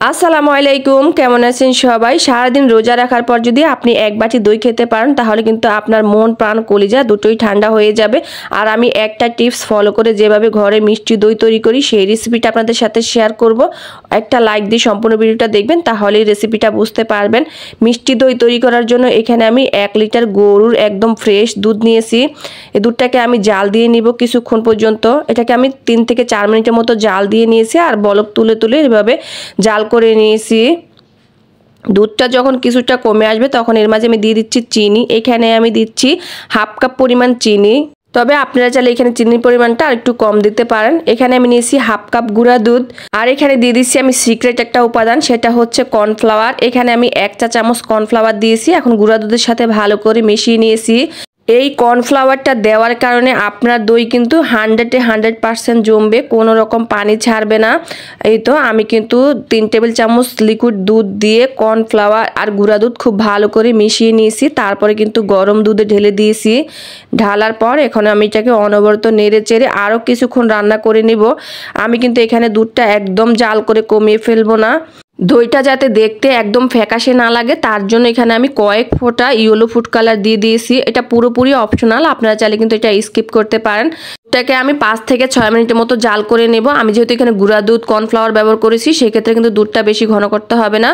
আসসালামু আলাইকুম, কেমন আছেন সবাই? সারাদিন রোজা রাখার পর যদি আপনি এক বাটি দই খেতে পারেন তাহলে কিন্তু আপনার মন প্রাণ কলিজা দুটোই ঠান্ডা হয়ে যাবে। আর আমি একটা টিপস ফলো করে যেভাবে ঘরে মিষ্টি দই তৈরি করি সেই রেসিপিটা আপনাদের সাথে শেয়ার করব। একটা লাইক দিয়ে সম্পূর্ণ ভিডিওটা দেখবেন, তাহলে রেসিপিটা বুঝতে পারবেন। মিষ্টি দই তৈরি করার জন্য এখানে আমি 1 লিটার গরুর একদম ফ্রেশ দুধ নিয়েছি। এই দুধটাকে আমি জাল দিয়ে নিব কিছুক্ষণ পর্যন্ত। এটাকে আমি 3 থেকে 4 মিনিটের মতো জাল দিয়ে নিয়েছি আর বলক তুলে তুলে এভাবে জাল করে নিয়েছি। দুধটা যখন কিছুটা কমে আসবে তখন এর মাঝে আমি দিয়ে দিচ্ছি চিনি। এখানে আমি দিচ্ছি হাফ কাপ পরিমাণ চিনি, তবে আপনারা চাইলে এখানে চিনির পরিমাণটা আর একটু কম দিতে পারেন। এখানে আমি নিয়েছি হাফ কাপ গুঁড়া দুধ, আর এখানে দিয়ে দিচ্ছি আমি সিক্রেট একটা উপাদান, সেটা হচ্ছে কর্নফ্লাওয়ার। এখানে আমি 1 চা চামচ কর্নফ্লাওয়ার দিয়েছি। এখন গুঁড়া দুধের সাথে ভালো করে মিশিয়ে নিয়েছি। এই কর্নফ্লাওয়ারটা দেওয়ার কারণে আপনার দই কিন্তু 100% জমবে, কোনো রকম পানি ছাড়বে না। এই তো আমি কিন্তু 3 টেবিল চামচ লিকুইড দুধ দিয়ে কর্নফ্লাওয়ার আর গুঁড়া দুধ খুব ভালো করে মিশিয়ে নিয়েছি। তারপরে কিন্তু গরম দুধে ঢেলে দিয়েছি। ঢালার পর এখন আমি এটাকে অনবরত নেড়ে চেড়ে আরও কিছুক্ষণ রান্না করে নিব। আমি কিন্তু এখানে দুধটা একদম জাল করে কমিয়ে ফেলবো না। দইটা যাতে দেখতে একদম ফ্যাকাশে না লাগে তার জন্য এখানে আমি কয়েক ফোঁটা ইয়েলো ফুড কালার দিয়ে দিয়েছি। এটা পুরোপুরি অপশনাল, আপনারা চাইলে কিন্তু এটা স্কিপ করতে পারেন। এটাকে আমি 5 থেকে 6 মিনিটের মতো জাল করে নেব। আমি যেহেতু এখানে গুঁড়া দুধ কর্নফ্লাওয়ার ব্যবহার করেছি সেক্ষেত্রে কিন্তু দুধটা বেশি ঘন করতে হবে না।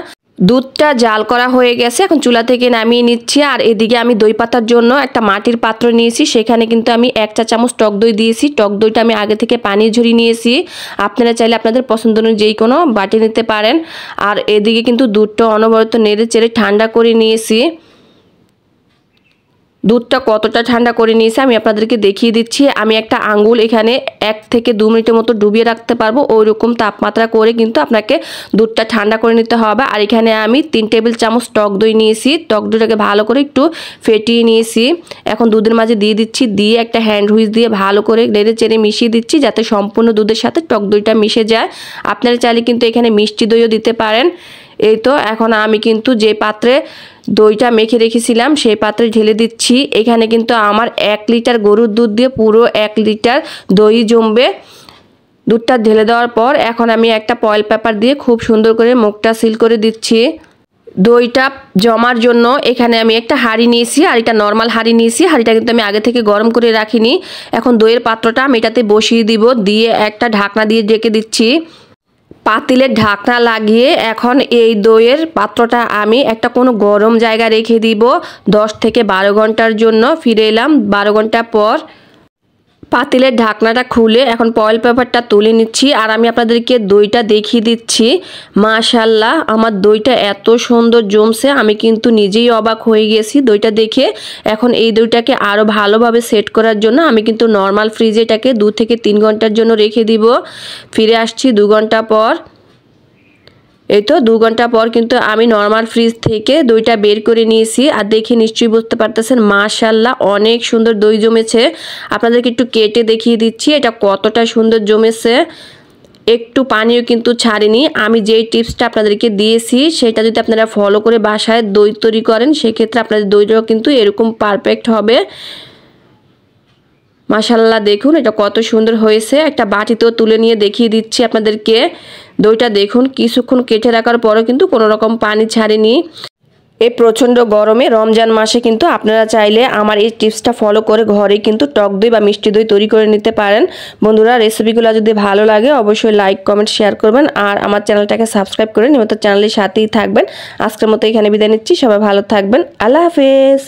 দুধটা জাল করা হয়ে গেছে, এখন চুলা থেকে নামিয়ে নিচ্ছি। আর এদিকে আমি দই পাতার জন্য একটা মাটির পাত্র নিয়েছি, সেখানে কিন্তু আমি 1 চা চামচ টক দই দিয়েছি। টক দইটা আমি আগে থেকে পানি ঝরিয়ে নিয়েছি। আপনারা চাইলে আপনাদের পছন্দ অনুযায়ী কোনো বাটি নিতে পারেন। আর এদিকে কিন্তু দুধটা অনবরত নেড়ে চেড়ে ঠান্ডা করে নিয়েছি। দুধটা কতটা ঠান্ডা করে নিয়েছি আমি আপনাদেরকে দেখিয়ে দিচ্ছি। আমি একটা আঙ্গুল এখানে 1 থেকে 2 মিনিটের মতো ডুবিয়ে রাখতে পারবো, ওই রকম তাপমাত্রা করে কিন্তু আপনাকে দুধটা ঠান্ডা করে নিতে হবে। আর এখানে আমি 3 টেবিল চামচ টক দই নিয়েছি। টক দইটাকে ভালো করে একটু ফেটিয়ে নিয়েছি। এখন দুধের মাঝে দিয়ে দিচ্ছি, দিয়ে একটা হ্যান্ড হুইস দিয়ে ভালো করে নেড়ে চেড়ে মিশিয়ে দিচ্ছি যাতে সম্পূর্ণ দুধের সাথে টক দইটা মিশে যায়। আপনারা চাইলে কিন্তু এখানে মিষ্টি দইও দিতে পারেন। এই তো এখন আমি কিন্তু যে পাত্রে দইটা মেখে রেখেছিলাম সেই পাত্রে ঢেলে দিচ্ছি। এখানে কিন্তু আমার 1 লিটার গরুর দুধ দিয়ে পুরো 1 লিটার দই জমবে। দুধটা ঢেলে দেওয়ার পর এখন আমি একটা ফয়েল পেপার দিয়ে খুব সুন্দর করে মুখটা সিল করে দিচ্ছি। দইটা জমার জন্য এখানে আমি একটা হাঁড়ি নিয়েছি, আর এটা নর্মাল হাঁড়ি নিয়েছি। হাঁড়িটা কিন্তু আমি আগে থেকে গরম করে রাখিনি। এখন দইয়ের পাত্রটা আমি এটাতে বসিয়ে দিব, দিয়ে একটা ঢাকনা দিয়ে ঢেকে দিচ্ছি। পাতিলের ঢাকনা লাগিয়ে এখন এই দইয়ের পাত্রটা আমি একটা কোনো গরম জায়গায় রেখে দিব 10 থেকে 12 ঘন্টার জন্য। ফিরে এলাম 12 ঘন্টা পর। পাতিলের ঢাকনাটা খুলে এখন ফয়েল পেপারটা তুলে নিচ্ছি, আর আমি আপনাদেরকে দইটা দেখিয়ে দিচ্ছি। মাশাআল্লাহ, আমার দইটা এত সুন্দর জমছে, আমি কিন্তু নিজেই অবাক হয়ে গেছি দইটা দেখে। এখন এই দইটাকে আরও ভালোভাবে সেট করার জন্য আমি কিন্তু নর্মাল ফ্রিজে এটাকে 2 থেকে 3 ঘন্টার জন্য রেখে দিব। ফিরে আসছি 2 ঘন্টা পর। এই তো 2 ঘন্টা পর কিন্তু আমি নর্মাল ফ্রিজ থেকে দইটা বের করে নিয়েছি। আর দেখে নিশ্চয়ই বুঝতে পারতেছেন মাশাআল্লাহ অনেক সুন্দর দই জমেছে। আপনাদেরকে একটু কেটে দেখিয়ে দিচ্ছি এটা কতটা সুন্দর জমেছে। একটু পানিও কিন্তু ছাড়েনি। আমি যেই টিপসটা আপনাদেরকে দিয়েছি সেটা যদি আপনারা ফলো করে বাসায় দই তৈরি করেন সেক্ষেত্রে আপনাদের দইটাও কিন্তু এরকম পারফেক্ট হবে। মাশাআল্লাহ দেখুন এটা কত সুন্দর হয়েছে। একটা বাটিতেও তুলে নিয়ে দেখিয়ে দিচ্ছি আপনাদেরকে। দইটা দেখুন কিছুক্ষণ কেটে রাখার পরও কিন্তু কোনো রকম পানি ছাড়েনি। এই প্রচণ্ড গরমে রমজান মাসে কিন্তু আপনারা চাইলে আমার এই টিপসটা ফলো করে ঘরে কিন্তু টক দই বা মিষ্টি দই তৈরি করে নিতে পারেন। বন্ধুরা, রেসিপিগুলো যদি ভালো লাগে অবশ্যই লাইক কমেন্ট শেয়ার করবেন, আর আমার চ্যানেলটাকে সাবস্ক্রাইব করে নিয়মিত চ্যানেলের সাথেই থাকবেন। আজকের মতো এখানে বিদায় নিচ্ছি, সবাই ভালো থাকবেন। আল্লাহ হাফেজ।